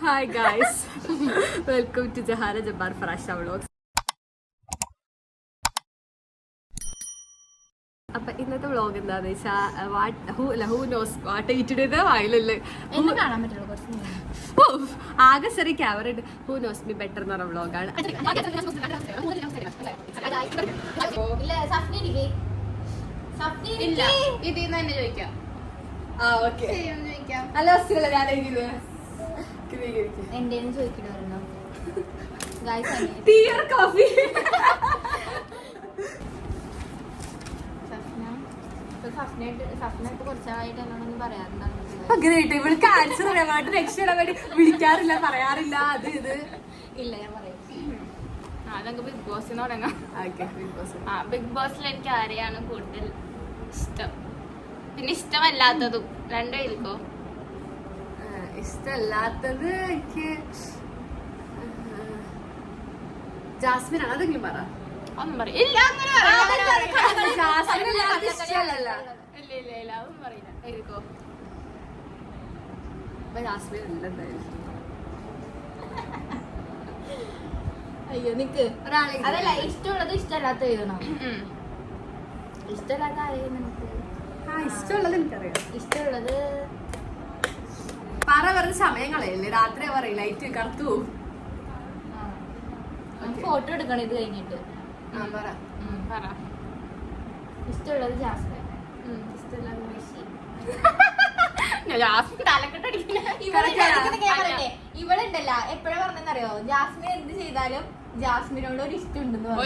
Hi guys, welcome to Jahara Jabbar Farasha vlogs. അപ്പൊ ഇന്നത്തെ vlog എന്താന്ന് വെച്ചാൽ ഹൂ നോസ് വാട്ട് ഈറ്റിടേത് വായിലല്ലേ കാണാൻ പറ്റുള്ളൂ. ആകെ ചെറിയ ക്യാമറ ഉണ്ട്. ഹൂ നോസ് മീ ബെറ്റർ എന്ന് പറഞ്ഞ വ്ളോഗാണ്. ഇതിൽ തന്നെ ചോദിക്കാം. നല്ല അവസ്ഥയല്ല ഞാൻ എന്റെ ചോദിക്കണോ ടീയർ കോഫി സഫ്ന കുറച്ചായിട്ട് എന്നോടൊന്നും പറയാറുണ്ടാവും. അങ്ങനെയായിട്ട് ഇവൾക്ക് ആൻസർ അറിയാൻ വേണ്ടി രക്ഷയിടാൻ വേണ്ടി വിളിക്കാറില്ല, പറയാറില്ല, അത് ഇത് ഇല്ല ഞാൻ പറയും. നമുക്ക് ബിഗ് ബോസിന്ന് തുടങ്ങാം. ബിഗ് ബോസിൽ എനിക്ക് ആരെയാണ് കൂടുതൽ ഇഷ്ടം, പിന്നെ ഇഷ്ടമല്ലാത്തതും രണ്ടും ഇരിക്കോ? ഇഷ്ടമല്ലാത്തത് എനിക്ക് ജാസ്മിൻ ആണ്. അതെങ്കിലും പറ. ഒന്നും പറയില്ല. ഇല്ല അതൊന്നും പറയില്ല. ഇരിക്കോ? ജാസ്മിൻ അല്ല എന്തായാലും. അയ്യോ നിക്ക്. അതല്ല, ഇഷ്ടമുള്ളത് ഇഷ്ടമല്ലാത്ത എഴുതണം. ഇഷ്ടമല്ലാത്ത ആരെയും നമുക്ക് ഇഷ്ടമുള്ളത് എനിക്കറിയാം. ഇഷ്ടമുള്ളത് പറ. വെറുതെ സമയം കളയല്ലേ, രാത്രി പറയും ലൈറ്റ് കറുത്തു പോവും. ഫോട്ടോ എടുക്കണം ഇത് കഴിഞ്ഞിട്ട്. പറ. ഇഷ്ടമുള്ളത് ജാസ്മിൻ, ഇഷ്ടമുള്ളത് മെസ്സി. ഇവളുണ്ടല്ല എപ്പോഴാ പറഞ്ഞെന്നറിയോ, ജാസ്മിൻ എന്ത് ചെയ്താലും ജാസ്മിനോട് ഒരു ഇഷ്ടം ഉണ്ടെന്ന് പറഞ്ഞു.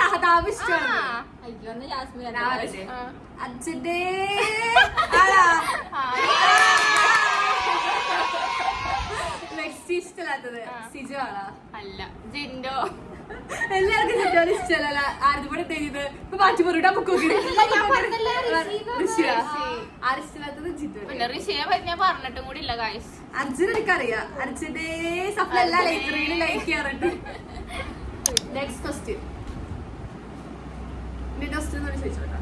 സഹതാപം ഇഷ്ടമാണ്. അയ്യോ എന്നാ ജാസ്മിൻ അച്ഛന്റെ നെക്സ്റ്റ് ഇഷ്ടമല്ലാത്തത് സിജു ആളാ? അല്ല, ജിൻഡോ. എല്ലാവർക്കും ജിൻഡോനെ ഇഷ്ടമല്ല. ആരും കൂടെ തെരിയത് ഇപ്പൊ മാറ്റി പോയിട്ട് ബുക്ക് ആരിഷ്ടമില്ലാത്തത് ജിൻഡോ. പിന്നെ ഋഷിയെ പറ്റി ഞാൻ പറഞ്ഞിട്ടും കൂടി ഇല്ല ഗായ്സ്. അർജുൻ എനിക്കറിയാം. അർജുന്റെ സഫല എല്ലാ ലൈബ്രറിയിലും ലൈക്ക് ചെയ്യാറുണ്ട്. നെക്സ്റ്റ് ക്വസ്റ്റ്യൻ ചോദിച്ചോട്ടാ.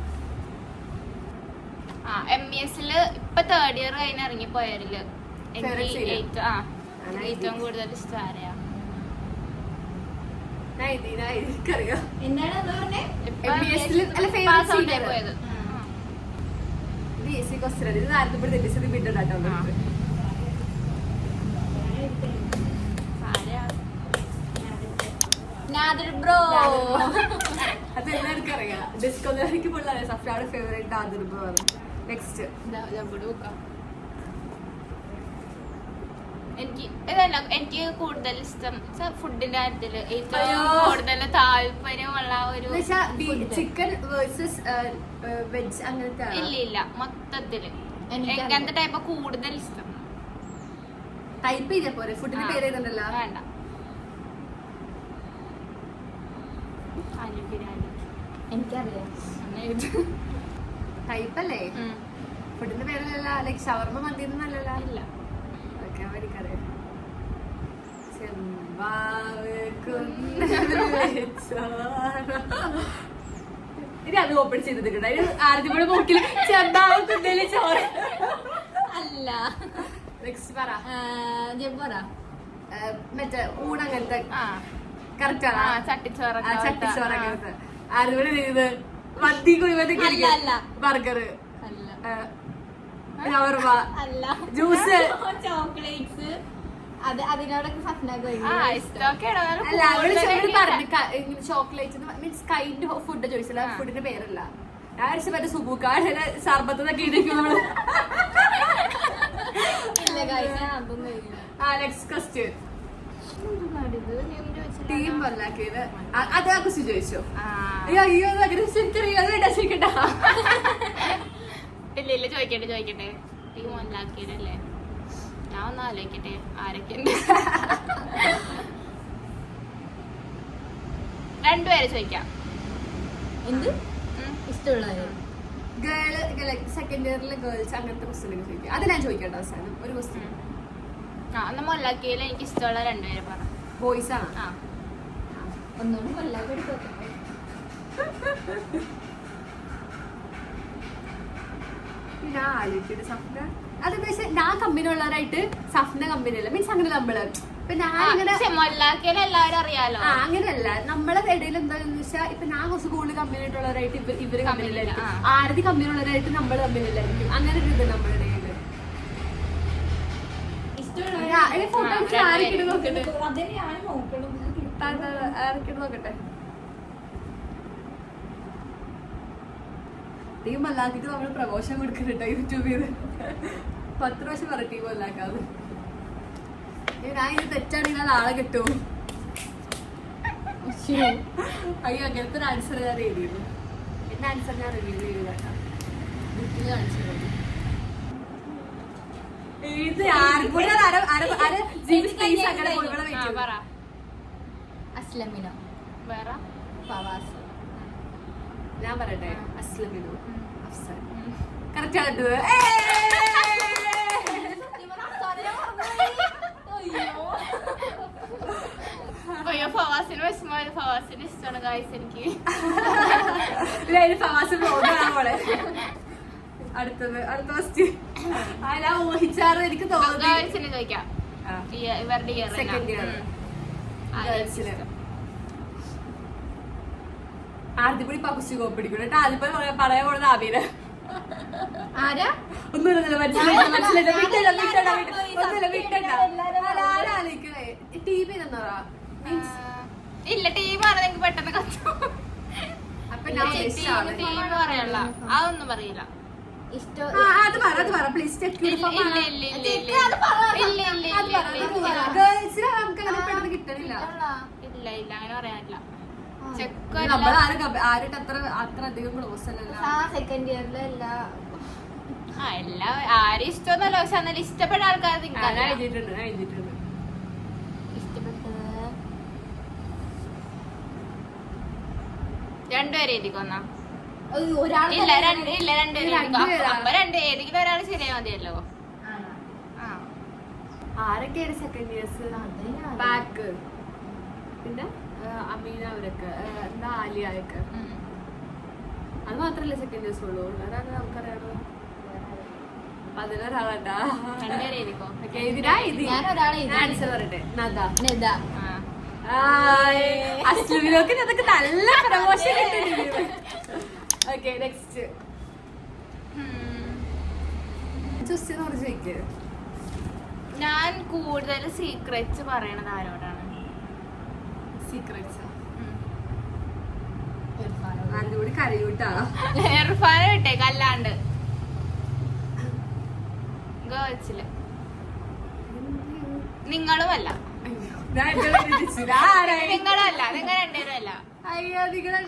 MES ഇപ്പൊ തേർഡ് ഇയർ കഴിഞ്ഞ് ഇറങ്ങിപ്പോയവരില് എനിക്ക് ഏറ്റവും കൂടുതൽ ഇഷ്ടം ആരെയാ? എനിക്കറിയാം. എന്താണ് പറഞ്ഞേ? പോയത് ബ്രോ. അത് എല്ലാവർക്കറിയാം. ഡിസ്കോക്ക് പിള്ളേരെ സഫ്യാടെ ഫേവറേറ്റ് ആദിർ ബ്രോ ആണ്. നെക്സ്റ്റ് എനിക്ക് കൂടുതൽ ഇഷ്ടം ഫുഡിന്റെ കാര്യത്തില് ഏറ്റവും കൂടുതൽ താല്പര്യമുള്ള ഒരു ചിക്കൻ വേഴ്സസ് വെജ് അങ്ങനത്തെ ഇല്ല മൊത്തത്തില് എങ്ങനത്തെ ടൈപ്പ് കൂടുതൽ ഇഷ്ടം? ടൈപ്പ് ചെയ്തേ പോലെ ഫുഡിന്റെ പേര് ചെയ്തിട്ടുണ്ടല്ലോ. വേണ്ട. ആലു ബിരിയാണി എനിക്കറിയാം. ടൈപ്പ് അല്ലേ? ഫുഡിന്റെ പേരല്ല. ലൈക് ഷവർമ മന്തി നല്ലല്ല. ഇല്ല. എനിക്കറിയാം. ഇനി അത് ഓപ്പൺ ചെയ്തിട്ടുണ്ട്. ആദ്യം കൂടെ നോക്കില്ല ചെമ്പാവ് കുന്നേല് ചോറ് അല്ല. നെക്സ്റ്റ് പറ. ജബ്ബറ. മറ്റേ ഊണങ്ങനത്തെ കറക്റ്റാണ്. ചട്ടിച്ചോറ് അങ്ങനത്തെ. ആദ്യം കൂടെ ചെയ്ത് മന്തി കുഴിമന്തി ബർഗർ അല്ല. ജ്യൂസ് ചോക്ലേറ്റ്സ് അതിനോടൊക്കെ chocolate means kind of food ചോദിച്ചില്ല. ഫുഡിന്റെ പേരല്ല. ഞാൻ അടിച്ച മറ്റേ സുബുക്കാട് സർബത്തൊക്കെ ഇരിക്കും നമ്മള്. Next question. ടീം വല്ലാക്കിയത് അത് ആ ക്വസ്റ്റ്യൻ ചോദിച്ചോ? അയ്യോ ശരിക്കണ്ട. ഇല്ല ചോദിക്കട്ടെ. ടീം വല്ലാക്കിയതല്ലേ? ഞാൻ ഒന്ന് ആലോചിക്കട്ടെ ആരൊക്കെ ഉണ്ട്. രണ്ടുപേരെ ചോദിക്കാം. എന്ത് ഇഷ്ടമുള്ളത്? ഗേള് സെക്കൻഡ് ഇയറിലെ ഗേൾസ് അങ്ങനത്തെ ക്വസ്റ്റ്യൻ ചോദിക്കാം. അത് ഞാൻ ചോദിക്കട്ടെ അവസാനം ഒരു ക്വസ്റ്റ്യൻ. നമ്മൾ വല്ലാക്കിയതിൽ എനിക്ക് ഇഷ്ടമുള്ള രണ്ടുപേരെ പറ. ബോയ്സ് ആണ്. ഒന്നുകൂടി വല്ലാക്കി എടുത്തോട്ടെ. ഞാൻ ആലോചിക്കട്ടെ. അത് പക്ഷെ ഞാൻ കമ്പനി ഉള്ളവരായിട്ട് സഫ്ന കമ്പനി അല്ല മീൻസ് അങ്ങനെ നമ്മള് ഇപ്പൊ ഞാൻ ഇങ്ങനെ എല്ലാവരും അറിയാലോ. അങ്ങനെയല്ല നമ്മളെ ഇടയിൽ എന്താന്ന് വെച്ചാൽ ഇപ്പൊ ഞാൻ കുറച്ച് കൂടുതൽ കമ്പനി ആയിട്ടുള്ളവരായിട്ട് ഇവര് കമ്പനിയിലായിരിക്കും, ആരതി കമ്പനി ഉള്ളവരായിട്ട് നമ്മൾ കമ്പനിയിലായിരിക്കും. അങ്ങനെ ഒരു ഇത് നമ്മുടെ ഇടയിൽ. ഫോട്ടോ ആരൊക്കെ നോക്കട്ടെ, ആരൊക്കെ നോക്കട്ടെ. ഈ മല്ലാക്കിട്ട് നമ്മള് പ്രമോഷൻ കൊടുക്കുന്നുണ്ടോ യൂട്യൂബിൽ 10 പ്രാവശ്യം പറയട്ടെ ഈ മല്ലാക്കാതെ. ഞാൻ ഇത് തെറ്റാണെങ്കിൽ ആളെ കിട്ടുമോ? അയ്യോ അങ്ങനത്തെ ഒരു ആൻസർ ഞാൻ എഴുതിയിരുന്നു. എന്റെ ആൻസർ ഞാൻ റിവീൽ ചെയ്ത് കേട്ടാ ബുക്കിൽ കാണിച്ചു. ഇത് അസ്ലമിനോ വേറെ ഫവാസ്. ഞാൻ പറയട്ടെ, അസ്ലമിനോ അഫ്സൽ. കറക്റ്റ് ആണ്. അയ്യോ ഫവാസിന് വിഷമമായത്. ഫവാസിന് ഇഷ്ടമാണ് ഗായ്സ് എനിക്ക്. ഫവാസ് പോലെ. അടുത്തത് അടുത്ത ഫസ്റ്റ് അല്ല ഊഹിച്ചാറ് എനിക്ക് തോന്നുന്നു ഗേൾസിന് ചോദിക്കാം. ഇവരുടെ ഇയർ സെക്കൻഡ് ഇയർ ആദ്യപ്പടി പകുച്ചു കോപ്പിടിക്കും കേട്ടോ. ആദ്യപ്പോ പറയാൻ പോകുന്നത് ആബീര. ആരാ ഒന്നുമില്ല മനസ്സിലായില്ല. ടി വി തന്നറാ ഇല്ല ടീം ആണ് നിങ്ങൾക്ക് പെട്ടെന്ന് കത്തും. അപ്പൊ ടീം പറയല്ല, അതൊന്നും പറയില്ല. അത് പറ പ്ലീസ്. ഗേൾസിനെ നമുക്ക് അങ്ങനെ പെട്ടെന്ന് കിട്ടണില്ല. ഇല്ല ഇല്ല അങ്ങനെ പറയാനില്ല. ആരുടെ അത്ര അധികം ക്ലോസ് അല്ലല്ലോ. സെക്കൻഡ് ഇയറിലല്ല ആരും ഇഷ്ടമൊന്നുമല്ല. പക്ഷെ എന്നാലും ഇഷ്ടപ്പെട്ട ആൾക്കാർ എഴുതിയിട്ടുണ്ട്. രണ്ടുപേരെ എഴുതിക്കൊന്നാ. ഒരാൾ ഇല്ല രണ്ടുപേരും അപ്പൊ ഏതെങ്കിലും ഒരാൾ ശരിയാ മതിയല്ലോ. ആരൊക്കെയാണ് സെക്കൻഡ് ഇയേഴ്സ്? ബാക്ക് പിന്നെ അമീന അവരൊക്കെ, എന്താ ആലിയൊക്കെ. അത് മാത്രല്ലേ സെക്കൻഡ് ഇയേഴ്സ് ഉള്ളൂ. വേറെ നമുക്കറിയാമോ? 11 രണ്ടുപേരെ എഴുതിക്കോ. ആൻസർ പറയട്ടെ. നെദ. അസ്ലുവിനൊക്കെ അതൊക്കെ നല്ല പ്രമോഷൻ കിട്ടുന്നുണ്ട്. ഓക്കെ നെക്സ്റ്റ് ചോദിക്കുക. ഞാൻ കൂടുതൽ സീക്രറ്റ്സ് പറയണത് ആരോടാണ്? സീക്രറ്റ്സ് അതുകൂടി കരയൂട്ടാ. ഇർഫാനെ വിട്ടേക്ക്. അല്ലാണ്ട് ഗേൾസില് നിങ്ങളുമല്ല. നിങ്ങളല്ല, നിങ്ങൾ രണ്ടുപേരും അല്ല.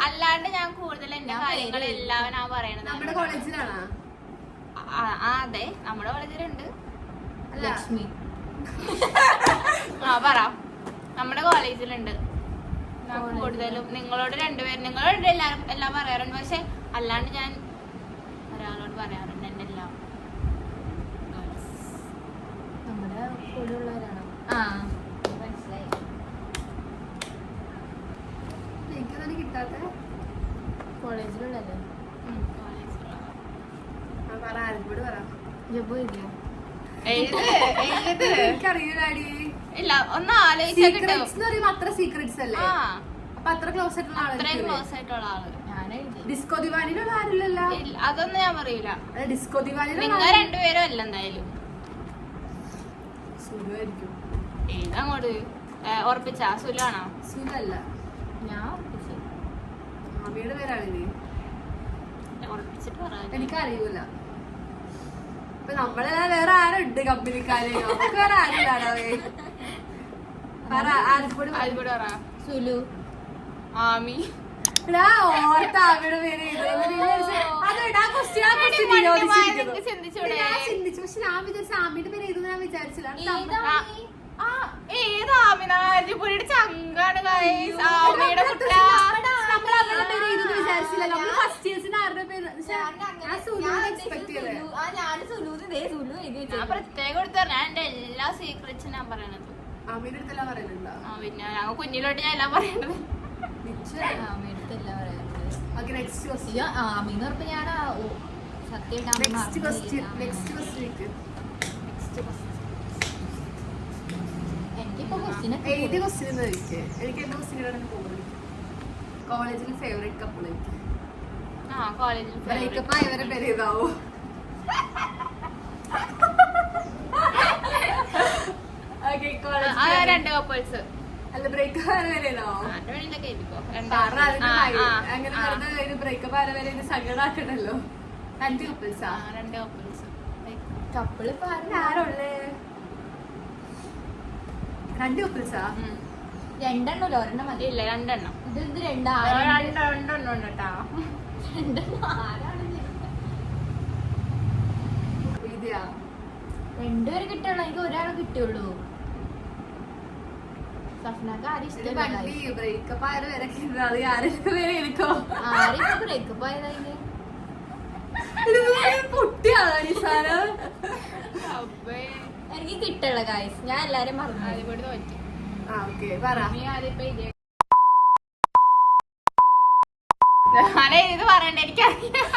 അല്ലാണ്ട് ഞാൻ കൂടുതൽ എന്റെ കാര്യങ്ങളെല്ലാം ഞാൻ പറയണത്. നമ്മുടെ കോളേജിലാണോ? അതെ നമ്മുടെ കോളേജിലുണ്ട്. ലക്ഷ്മി. പറ. നമ്മുടെ കോളേജിലുണ്ട്. ഞാൻ കൂടുതലും നിങ്ങളോട് രണ്ടുപേരും നിങ്ങളോട് എല്ലാം പറയാറുണ്ട്. പക്ഷെ അല്ലാണ്ട് ഞാൻ ഒരാളോട് പറയാറുണ്ട് എന്റെ എല്ലാം. നമ്മുടെ കൂടെ ഉള്ളവരാണോ? മനസ്സിലായി. എനിക്കതാണ് കിട്ടാത്ത. കോളേജിലുള്ളല്ലോ. പറ ആരോട് പറ. ജബോ ഇല്ലയോ? എനിക്കറിയില്ലാടി. ഇല്ല ഒന്ന് ആലോചിച്ചാൽ കിട്ടും. അത്ര സീക്രറ്റ്സ് അല്ലേ? അപ്പൊ അത്ര ക്ലോസ് ആയിട്ടുള്ള അത്രയും ക്ലോസ് ആയിട്ടുള്ള ആള്. ഡിസ്കോ ദിവാനിലുള്ള ആരില്ലല്ലോ. അതൊന്നും ഞാൻ പറയൂല. ഡിസ്കോ ദിവാനിൽ നിങ്ങൾ രണ്ടുപേരും അല്ല എന്തായാലും. സുഖമായിരിക്കും. ഏതങ്ങോട്ട് ഉറപ്പിച്ചാ? സുലാണോ? സുലല്ല, ഞാൻ ഉറപ്പിച്ചു. മാമിയുടെ പേരാണ് നീ. ഉറപ്പിച്ചിട്ട് പറയാം. എനിക്കറിയൂല. ഇപ്പൊ നമ്മളെ വേറെ ആരുണ്ട് കമ്പനിക്കാരെ? നമുക്ക് വേറെ ആരുണ്ടാണോ? പറ ആരിപ്പോഴും പറ. സുലു. ആമി. ഓർത്ത ആമിയുടെ പേര് ചിന്തിച്ചു. പക്ഷെ ഞാൻ വിചാരിച്ച ആമിയുടെ പേര് എഴുതുന്ന ഞാൻ വിചാരിച്ചില്ല. ഏത് ആമിനാജിപുരിയുടെ ചങ്കാണ് ആമിയുടെ കുട്ട. വിചാരിച്ചില്ല. നമ്മൾ ഫസ്റ്റ് ഇയേഴ്സിന് ആരുടെ പേര് എക്സ്പെക്ട് ചെയ്തത്. ഞാൻ പ്രത്യേകം എടുത്തു ഞാൻ എന്റെ എല്ലാ സീക്രറ്റ്സും ഞാൻ പറയണത്. ആമിയുടെ അടുത്തെല്ലാം പറയുന്നുണ്ടോ? പിന്നെ ഞങ്ങൾ കുഞ്ഞിലോട്ട് ഞാൻ എല്ലാം പറയണത്. എനിക്കിപ്പോ ക്വസ്റ്റ്യൻ ഏത് ക്വസ്റ്റ്യൻ ചോദിച്ചേ? എനിക്ക് എന്റെ ക്വസ്റ്റ്യൻ പോകുന്നത് കോളേജിൽ ഫേവറേറ്റ് കപ്പിൾ ആ കോളേജിൽ ബ്രേക്കപ്പ് ആയവരെ പേര് ഇതാവോ? രണ്ട് കപ്പിൾസ് അല്ല ബ്രേക്കപ്പ് ആയ വരെ ഇതാവോ? അങ്ങനെ വെറുതെ ബ്രേക്കപ്പ് ആയ വരെ സങ്കടാക്കണ്ടല്ലോ. രണ്ട് കപ്പിൾസാ? രണ്ട് കപ്പിൾസ്. കപ്പിള് ആരുള്ളേ? രണ്ട് കപ്പിൾസാ? രണ്ടെണ്ണല്ലോ, ഒരെണ്ണം മതി. ഇല്ല രണ്ടെണ്ണം. ഇത് രണ്ടെണ്ണം ഉണ്ട് കേട്ടാ. ഇതെയാ? രണ്ടുപേരെ കിട്ടുള്ളൂ, എനിക്ക് ഒരാളെ കിട്ടിയുള്ളൂ. സഫ്നാക്ക് ആരും ഇഷ്ടമല്ല. ബ്രേക്കപ്പ് ആയ വരെ അത് ആരൊക്കെ പേര് എനിക്കോ? ആരും ബ്രേക്കപ്പ് ആയതായില്ലേ? പൊട്ടിയാണോ ഈ സാധനം? എനിക്ക് കിട്ടുള്ള ഗായ്സ്, ഞാൻ എല്ലാരും മറന്നു. അതിവിടെ തോറ്റി. ആ ഓക്കെ പറ. ഇത് പറയണ്ട, എനിക്കറിയാം.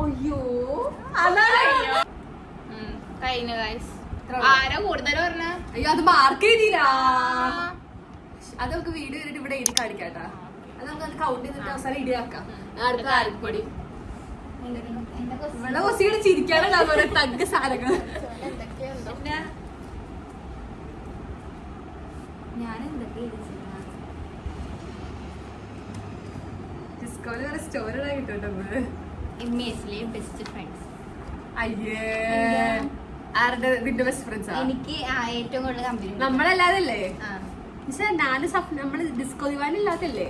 അയ്യോ കഴിഞ്ഞു ഗൈസ്. ആരാ കൂടുതൽ പറഞ്ഞ? അയ്യോ അത് മാർക്ക് ചെയ്തില്ല. അത് നമുക്ക് വീഡിയോ ചെയ്തിട്ട് ഇവിടെ എഴുതി കാണിക്കാട്ടാ. അത് നമുക്ക് അത് കൗണ്ട് ചെയ്തിട്ട് അവസാനം ഇടിയാക്കാം. അടുത്ത ആർപ്പൊടി ഇവിടെ കുറച്ചുകൂടെ ചിരിക്കാനുണ്ടാവും ഓരോ തഗ്ഗ സാധനങ്ങൾ. ഞാൻ എന്തൊക്കെ ഡിസ്കോയില് വരെ സ്റ്റോറി ഇടാൻ കിട്ടും. എംഎസിലെ ബെസ്റ്റ് ഫ്രണ്ട്സ്. അയ്യേ ആരുടെ നിന്റെ ബെസ്റ്റ് ഫ്രണ്ട്സാ? എനിക്ക് ഏറ്റവും കൂടുതൽ കമ്പനി നമ്മളല്ലാതല്ലേ? ഞാന് നമ്മള് ഡിസ്കോ ദിവാനില്ലാത്തല്ലേ?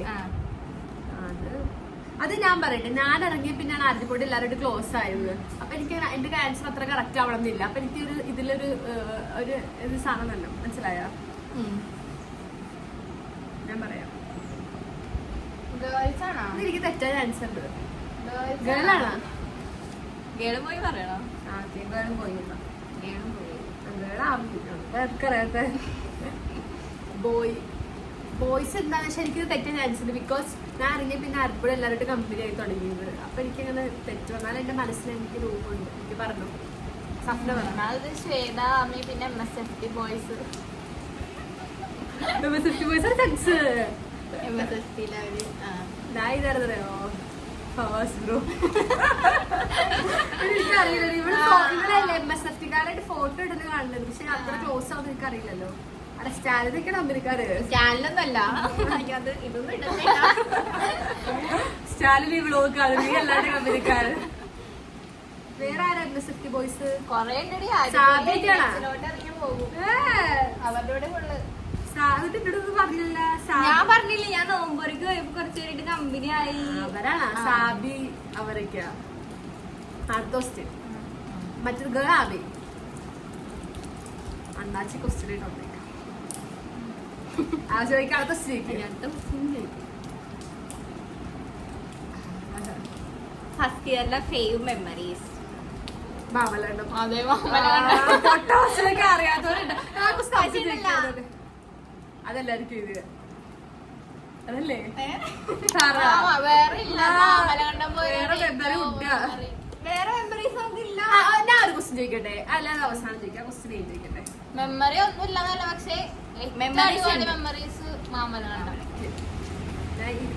അത് ഞാൻ പറയട്ടെ, ഞാൻ ഇറങ്ങിയ പിന്നെയാണ് ആദ്യപ്പോട്ട് എല്ലാവരോടും ക്ലോസ് ആയത്. അപ്പൊ എനിക്ക് എന്റെ ആൻസർ അത്ര കറക്റ്റ് ആവണമെന്നില്ല. അപ്പൊ എനിക്ക് ഇതിലൊരു ഒരു സാധനം തന്നെ മനസ്സിലായോ? ഞാൻ പറയാം, എനിക്ക് തെറ്റായ ആൻസർ ഉണ്ട്. ഗേളാണോ? ഗേള് പോയി പറയണോ? ഗേളും പോയി ഗേളാവില്ല ബോയ്സ് എന്താണെന്ന് വെച്ചാൽ എനിക്ക് തെറ്റാൻ ചാൻസ് ഉണ്ട്. ബിക്കോസ് ഞാൻ അറിഞ്ഞ പിന്നെ ആർപ്പോഴും എല്ലാവരുടെ കമ്പനി ആയി തുടങ്ങിയത്. അപ്പൊ എനിക്കങ്ങനെ തെറ്റ് വന്നാൽ എന്റെ മനസ്സിൽ എനിക്ക് രൂപമുണ്ട്. എനിക്ക് പറഞ്ഞു സഫ്ന പറഞ്ഞു ശ്വേത അമ്മി പിന്നെ MSFT ബോയ്സ്. ഞാൻ ഇതായിരുന്നോ ബ്രോ. എനിക്കറിയില്ല, ഇവിടെ ഇവരല്ലേ MSFT കാരായിട്ട് ഫോട്ടോ ഇടുന്നത് കാണുന്നത്. പക്ഷെ അത്ര ക്ലോസ് ആവുന്ന എനിക്ക് അറിയില്ലല്ലോ. അല്ല സ്റ്റാലിനൊക്കെ കമ്പനിക്കാര് ചാനലൊന്നല്ല, ഇതൊന്നും ഇടുന്നില്ല. സ്റ്റാലിന് വ്ളോഗ് കാണും. നീ എല്ലാവരുടെ കമ്പനിക്കാര്. വേറെ ആരാ MSFT ബോയ്സ്? കൊറേ അവരുടെ പറഞ്ഞില്ല. ഞാൻ പറഞ്ഞില്ല, ഞാൻ നോമ്പുറക്ക് പോയപ്പോ കുറച്ചു പേരായിട്ട് കമ്പനി ആയി. അവരാണ് സാബി അവരൊക്കെയാ. അടുത്ത മറ്റൊരു ഗേൾ ആബി. അണ്ണാച്ചി ക്വസ്റ്റ്യൻ ആയിട്ട് വന്നേക്കാം. ആ ചോദിക്കാം അടുത്ത ഫസ്റ്റ് ഇയറിലെ ഫേവ് മെമ്മറീസ്. അതെ അറിയാത്തവരുണ്ട്. അതെല്ലാവർക്കും ഇത് അതല്ലേ? വേറെ മെമ്മറീസ് ഒന്നുമില്ല. ഞാൻ ഒരു ക്വസ്റ്റ്യൻ ചോദിക്കട്ടെ? അല്ലാതെ അവസാനം ചോദിക്കാം. ക്വസ്റ്റ്യൻ ചോദിക്കട്ടെ. മെമ്മറി ഒന്നും ഇല്ലാന്നല്ല, പക്ഷേ മെമ്മറീസ് മാമലകണ്ടം.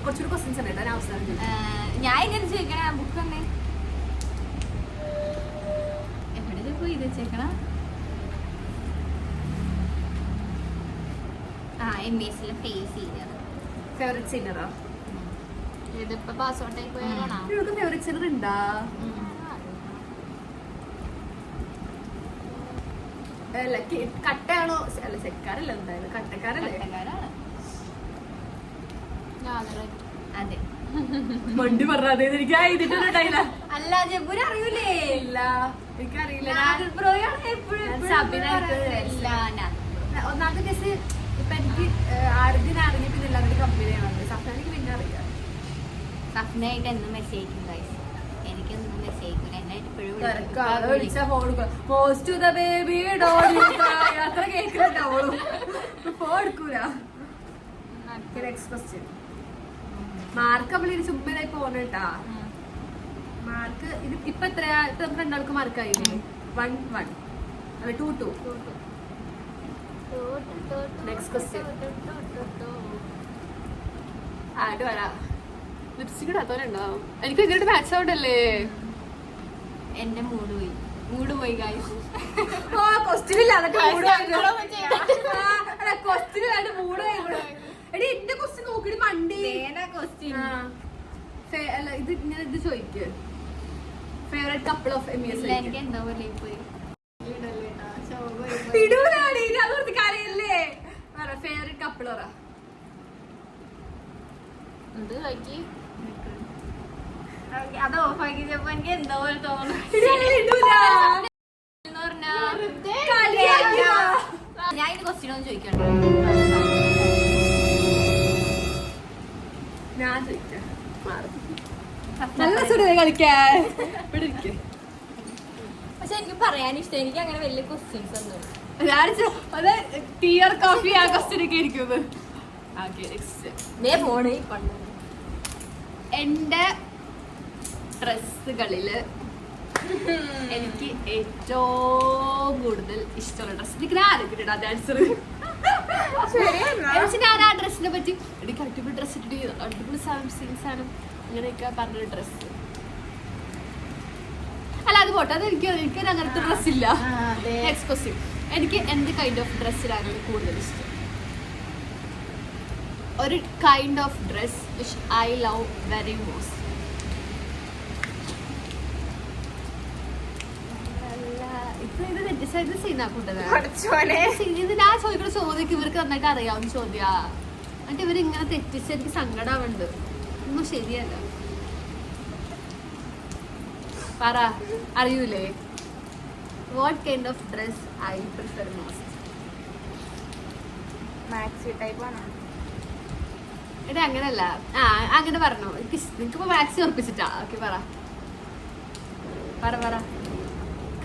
കുറച്ചൊരു ക്വസ്റ്റ്യൻസ് ഉണ്ട്. ഞാൻ അവസാനം ചോദിക്കാം. ഞാൻ ഇങ്ങനെ ചോദിക്കണ ബുക്ക് തന്നെ എവിടെ പോയി ഇത് വെച്ചേക്കണം? MSലെ ഫേവറേറ്റ് സിംഗറാ? ഇതിപ്പോ പാസ് ഔട്ട് ആയി പോയാണോ? ഫേവറേറ്റ് സിംഗർ ഉണ്ടാ? അല്ല കട്ടയാണോ? അല്ല സെക്കാരല്ല, എന്തായാലും കട്ടക്കാരല്ലേ? അതെ വണ്ടി പറഞ്ഞത് എനിക്ക് ഇതിട്ടുണ്ടായില്ല. അല്ല ജബ്ബൂര് അറിയൂലേ? ഇല്ല എനിക്കറിയില്ല. ഒന്നാമത്തെ കേസ് ഇപ്പൊ എനിക്ക് ആദ്യം അറിഞ്ഞ പിന്നെ എല്ലാവരുടെ കമ്പനിയാണ്. സഫ്നാനിക്ക് പിന്നെ അറിയാം. സഫ്നായിട്ട് എന്നും മെസ്സേജ് അയക്കും. എനിക്കൊന്നും മെസ്സേജ് അയക്കില്ല. എന്നെ ഇപ്പോഴും അത്ര കേൾക്കുന്നുണ്ടാവുള്ളൂ. ഫോൺ എടുക്കൂല. Next question. മാർക്ക് നമ്മൾ ചുമ്മാതായി പോണേട്ടാ. മാർക്ക് ഇത് ഇപ്പൊ എത്രയാ? ഇപ്പൊ നമുക്ക് രണ്ടാൾക്ക് മാർക്കായില്ലേ? 1-1 അല്ല 2-2. Next question. ആയിട്ട് വരാം. ലിപ്സ്റ്റിക് ഇടാത്തവരുണ്ടാവും. എനിക്ക് ഇതിന്റെ മാച്ച് ഔട്ട് അല്ലേ? എന്റെ മൂഡ് പോയി ഗൈസ്. ക്വസ്റ്റ്യൻ ഇല്ലാതെ ക്വസ്റ്റ്യൻ ഇല്ലാണ്ട് മൂഡ് എടി എന്റെ ക്വസ്റ്റ്യൻ നോക്കിട്ട് മണ്ടി അല്ല ഇത് ഇങ്ങനെ ഇത് ചോദിക്ക്. ഫേവറേറ്റ് കപ്പിൾ ഓഫ് MES എനിക്ക് എന്താ പോലെ പോയി ഫേവറേറ്റ് കപ്പിൾ പറ. അത് ഓഫാക്കിയപ്പോ എനിക്ക് എന്താ പോലെ തോന്നുന്നു. ഞാൻ ഇത് ക്വസ്റ്റ്യൻ ഒന്ന് ചോദിക്കണ്ടോ? ഞാൻ ചോദിക്കാം. നല്ല സുഖം കളിക്കാൻ. പക്ഷെ എനിക്ക് പറയാൻ ഇഷ്ടം. എനിക്ക് അങ്ങനെ വലിയ ക്വസ്റ്റ്യൻസ് ഒന്നും ടീയർ കോഫി ആ ക്വസ്റ്റ്യൻ ഒക്കെ ഇരിക്കുന്നത്. ഫോണ് എന്റെ ഡ്രസ്സുകളില് എനിക്ക് ഏറ്റവും കൂടുതൽ ഇഷ്ടമുള്ള ഡ്രസ് എനിക്ക് ആരൊക്കെ ആൻസർ. ഞാൻ ആ ഡ്രസ്സിനെ പറ്റി എനിക്ക് അടിപൊളി ഡ്രസ് ഇട്ടിട്ട് അടിപൊളി സാധനം അങ്ങനെയൊക്കെ പറഞ്ഞൊരു ഡ്രസ്. അല്ല അത് പോട്ടെ, അത് എനിക്ക് അങ്ങനത്തെ ഡ്രസ് ഇല്ല. Next question. എനിക്ക് എന്ത് കൈൻഡ് ഓഫ് ഡ്രസ്സിലാണ് കൂടുതൽ ഇഷ്ടം? ഒരു kind of dress which I love very most. ഇത് ഞാൻ ചോദിക്കുന്ന ചോദ്യം ഇവർക്ക് നന്നായിട്ട് അറിയാവുന്ന ചോദ്യാ. എന്നിട്ട് ഇവരിങ്ങനെ തെറ്റിച്ച് എനിക്ക് സങ്കടമുണ്ട്. ഒന്നും ശരിയല്ല. പറ, അറിയൂലേ? What kind of dress I prefer most? Maxi type ആണ്. എടാ അങ്ങനല്ല. അങ്ങനെ പറഞ്ഞോ. നിനക്കിപ്പോ മാക്സി ഉറപ്പിച്ചിട്ടാ. ഓക്കെ പറ.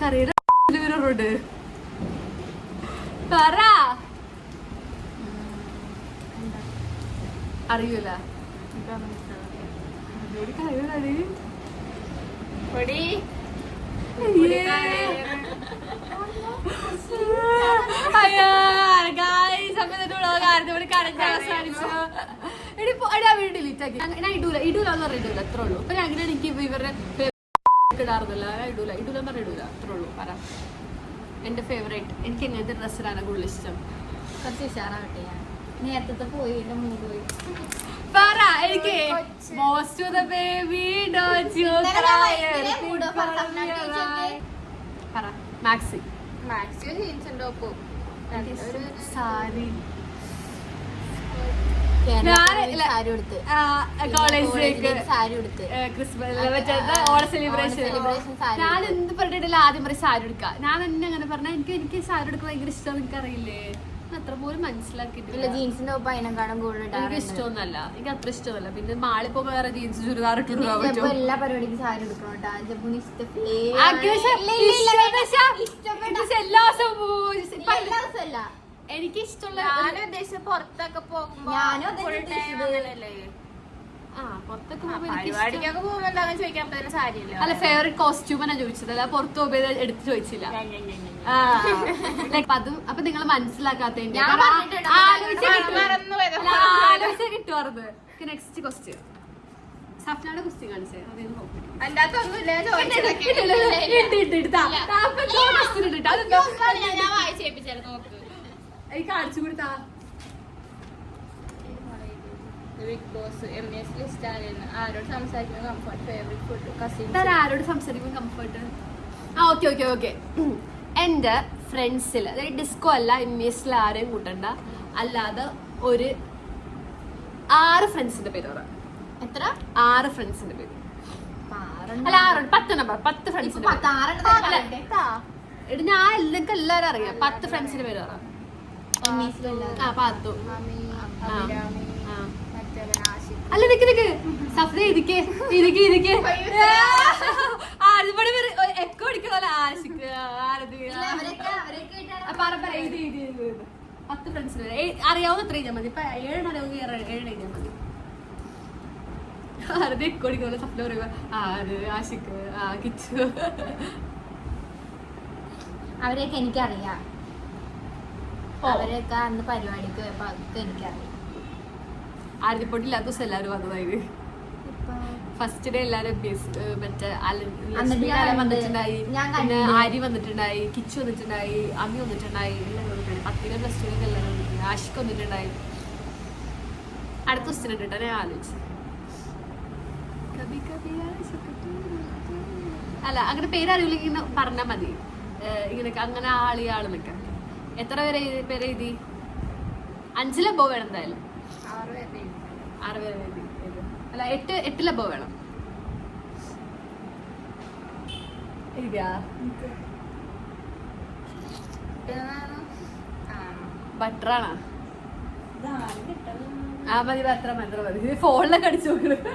കറിയുടെ റോഡ് പറ. അറിയൂല. ഡിലീറ്റ് ആക്കി. ഞാൻ ഇടൂലെന്ന് പറഞ്ഞിടൂല. അത്രേ ഉള്ളൂ. അപ്പൊ അങ്ങനെ എനിക്ക് ഇവരുടെ ഇടാറുന്നില്ല. ഇടൂലെന്ന് പറഞ്ഞിടൂല. അത്രേ ഉള്ളൂ. പറ. എന്റെ ഫേവറേറ്റ്. എനിക്ക് എങ്ങനത്തെ ഡ്രസ്സിലാണ് കൂടുതൽ ഇഷ്ടം? കുറച്ച് ഉഷാറാവട്ടെ. ഞാൻ നേരത്തെ പോയി എന്റെ മൂഡ് പോയി. പറ. എനിക്ക് most to the baby don't you പറ. മാക്സി ജീൻസും ടോപ്പും സാരി കോളേജിലേക്ക് സാരി എടുത്ത് ക്രിസ്മസ് ഓണ സെലിബ്രേഷൻ ഞാൻ എന്ത് പറഞ്ഞിട്ടില്ല. ആദ്യം പറയും സാരി എടുക്കുക. ഞാൻ തന്നെ അങ്ങനെ പറഞ്ഞാൽ എനിക്ക് സാരി എടുക്കാൻ ഭയങ്കര ഇഷ്ടം. എനിക്കറിയില്ലേ, അത്ര പോലും മനസ്സിലാക്കിയിട്ടില്ല. ജീൻസിന്റെ ഒപ്പം അതിനെക്കാളും കൂടുതൽ എനിക്ക് ഇഷ്ടമൊന്നുമല്ല. എനിക്ക് അത്ര ഇഷ്ടമല്ല. പിന്നെ മാളിപ്പോ വേറെ ജീൻസ് ചുരിദാർ ഇട്ടിട്ട് പോകാൻ പറ്റും. എല്ലാ പരിപാടിക്കും സാരി എടുക്കണം. എനിക്ക് ഇഷ്ടമുള്ള പുറത്തൊക്കെ പോകുമ്പോ പരിപാടിക്കൊക്കെ പോകുമ്പോ എന്താണെന്ന് ചോദിക്കാൻ പറ്റുന്ന സാരിയല്ല. അല്ല ഫേവറേറ്റ് കോസ്റ്റ്യൂമാണ് ഞാൻ ചോദിച്ചത്. അല്ല പുറത്ത് പോകുമ്പോ എടുത്ത് ചോദിച്ചില്ല. അപ്പൊ നിങ്ങൾ മനസ്സിലാക്കാത്തതിന്റെ ആലോചിച്ച കിട്ടുവാറുണ്ട്. Next question. സഫ്നാടെ ക്വസ്റ്റ്യൻ കാണിച്ചേ. കാണിച്ചു കൊടുത്താ ബിഗ് ബോസ് MES ലിസ്റ്റ് ആരോട് സംസാരിക്കുന്ന കംഫർട്ട് ഫേവറേറ്റ് ഫുഡ് കസിൻ ആരോട് സംസാരിക്കുമ്പോൾ കംഫർട്ട്. ഓക്കെ എന്റെ ഫ്രണ്ട്സിൽ, അതായത് ഡിസ്കോ അല്ല, MESൽ ആരെയും കൂട്ടണ്ട, അല്ലാതെ ഒരു 6 ഫ്രണ്ട്സിന്റെ പേര് പറ. എത്ര? 6 ഫ്രണ്ട്സിന്റെ പേര്. അല്ല 10 നമ്പർ 10 ഫ്രണ്ട്സിന്റെ പേര്. ഞാൻ നിങ്ങൾക്ക് എല്ലാരും അറിയാം. 10 ഫ്രണ്ട്സിന്റെ പേര് പറ. പാത്തു. അല്ല നിക്ക് സഫ്ന ഇരിക്കെ എക്കോ അടിക്കണ ആശിക്ക്. 10 ഫ്രണ്ട്സിന് അറിയാവുന്ന എത്ര എഴുതിയാൽ മതി. ഇപ്പൊ 7 അറിയാവുന്ന 7 എഴുതിയാൽ മതി. ആരതി എക്കോടിക്കുള്ള സ്വപ്നം പറയുമ്പോ ആര് ആഷിക്ക് കിച്ചു അവരെയൊക്കെ എനിക്കറിയാം. അവരെയൊക്കെ അന്ന് പരിപാടിക്ക് പോയപ്പോ അതൊക്കെ എനിക്കറിയാം. ആരതിപ്പൊട്ടി ഇല്ലാത്ത ദിവസം എല്ലാവരും വന്നതായത് ഫസ്റ്റ് ഡേ എല്ലാരും മറ്റേ അലൻ വന്നിട്ടുണ്ടായി, പിന്നെ ആരി വന്നിട്ടുണ്ടായി, കിച്ചു വന്നിട്ടുണ്ടായി, അമ്മി വന്നിട്ടുണ്ടായി, എല്ലാവരും വന്നിട്ടുണ്ടായി. 10 പ്ലസ് 2 എല്ലാവരും വന്നിട്ടുണ്ടായി, ആഷിക്ക് വന്നിട്ടുണ്ടായി. അടുത്ത ക്വസ്റ്റ്യൻ ഇട്ടിട്ട് ഞാൻ ആലോചിച്ചു. അല്ല അങ്ങനെ പേരറിയില്ലെങ്കിൽ ഇങ്ങനെ പറഞ്ഞാൽ മതി. ഇങ്ങനെയൊക്കെ അങ്ങനെ ആളെന്നൊക്കെ. എത്ര പേര് എഴുതി? 5 ലബോ വേണം എന്തായാലും. 6 പേര് എഴുതി. അല്ല 8 ലബോ വേണം. എഴുതിയാ ബട്ടറാണോ? മതി ബട്ടർ മതി. ഫോണിലൊക്കെ അടിച്ചു നോക്കണത്.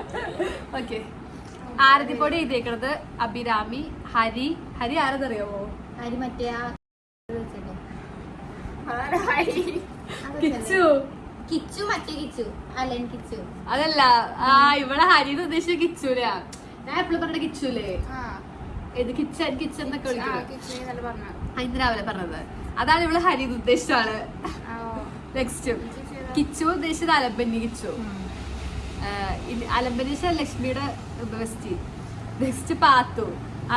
ഓക്കെ. ആരതിപ്പൊടി എഴുതിയേക്കണത് അഭിരാമി, ഹരി. ഹരി ആരെന്നറിയാമോ? ഹരി മറ്റേ കിച്ചു. കിച്ചു മറ്റേ കിച്ചു അലൻ കിച്ചു അതല്ല. ഇവിടെ ഹരിന്ന് ഉദ്ദേശിച്ച കിച്ചൂലെയാ. ഞാൻ എപ്പോഴും പറഞ്ഞ കിച്ചൂലേ, ഇത് കിച്ചൻ കിച്ചൻ എന്നൊക്കെ വിളിക്കുന്നത്. ഇന്ന് രാവിലെ പറഞ്ഞത് അതാണ്. ഇവിടെ ഹരിന്ന് ഉദ്ദേശിച്ചാണ്. നെക്സ്റ്റ് കിച്ചു ഉദ്ദേശിച്ചത് അലമ്പനി കിച്ചു. അലമ്പനി ലക്ഷ്മിയുടെ ബെസ്റ്റ്. നെക്സ്റ്റ് പാത്തു,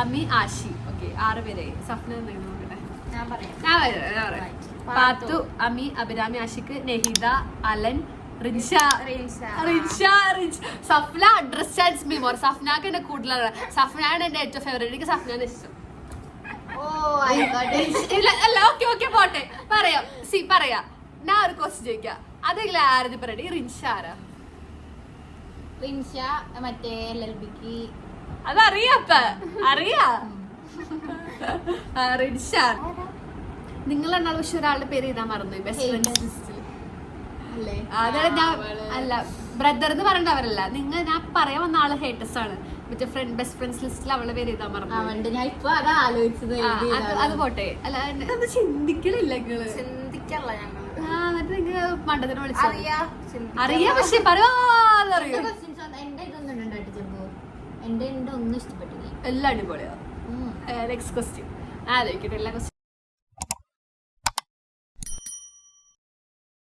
അമ്മി, ആഷി. ഓക്കെ 6 പേരെ. സഫ്ന നോക്കട്ടെ. ഞാൻ പറയാം. Pathu, Ammi, Abhirami, Ashik, Nehida, Alan, Rinsha. Safna understands me more. സഫ്നാക്ക് എന്റെ കൂടുതലാണ്. സഫ്നാണ് എന്റെ ഏറ്റവും ഫേവറേറ്റ്. എനിക്ക് സഫ്നാണ് ഇഷ്ടം. അല്ല ഓക്കെ പോട്ടെ. പറയാം. ഞാൻ ഒരു ക്വസ്റ്റ്യൻ ചോദിക്കാം. അതെങ്കിലും ആരതി പറയട്ടെ. റിൻഷ ആരാ? റിൻഷ മറ്റേ LLBക്ക് അതറിയാപ്പ അറിയാ. റിൻഷ നിങ്ങൾ എന്നാൾ പക്ഷെ ഒരാളുടെ പേര് എഴുതാൻ മറന്നു. ബെസ്റ്റ് ഫ്രണ്ട്സ് ലിസ്റ്റിൽ അതാണ് ഞാൻ. അല്ല ബ്രദർ എന്ന് പറയേണ്ട അവരല്ല. ഞാൻ പറയാൻ വന്ന ആള് ഹേറ്റസ് ആണ്. മറ്റേ ബെസ്റ്റ് ഫ്രണ്ട്സ് ലിസ്റ്റിൽ അവളുടെ പേര് എഴുതാൻ മറന്നു. ഞാൻ ഇപ്പൊ അതാ ആലോചിച്ചത്. അത് പോട്ടെ. അല്ല അത് ചിന്തിക്കണില്ല നിങ്ങള്. എന്നിട്ട് നിങ്ങ മണ്ടത്തിന് വിളിച്ചു അറിയാം. പക്ഷെ പറയാറിയാം. എന്റെ ഇതൊന്നും ഉണ്ടായിട്ടിപ്പോ എന്റെ ഒന്നും ഇഷ്ടപ്പെട്ടില്ല. എല്ലാം അടിപൊളിയാ. നെക്സ്റ്റ് ക്വസ്റ്റ്യൻ ആലോചിക്കട്ടെ. എല്ലാ ക്വസ്റ്റ്യൻ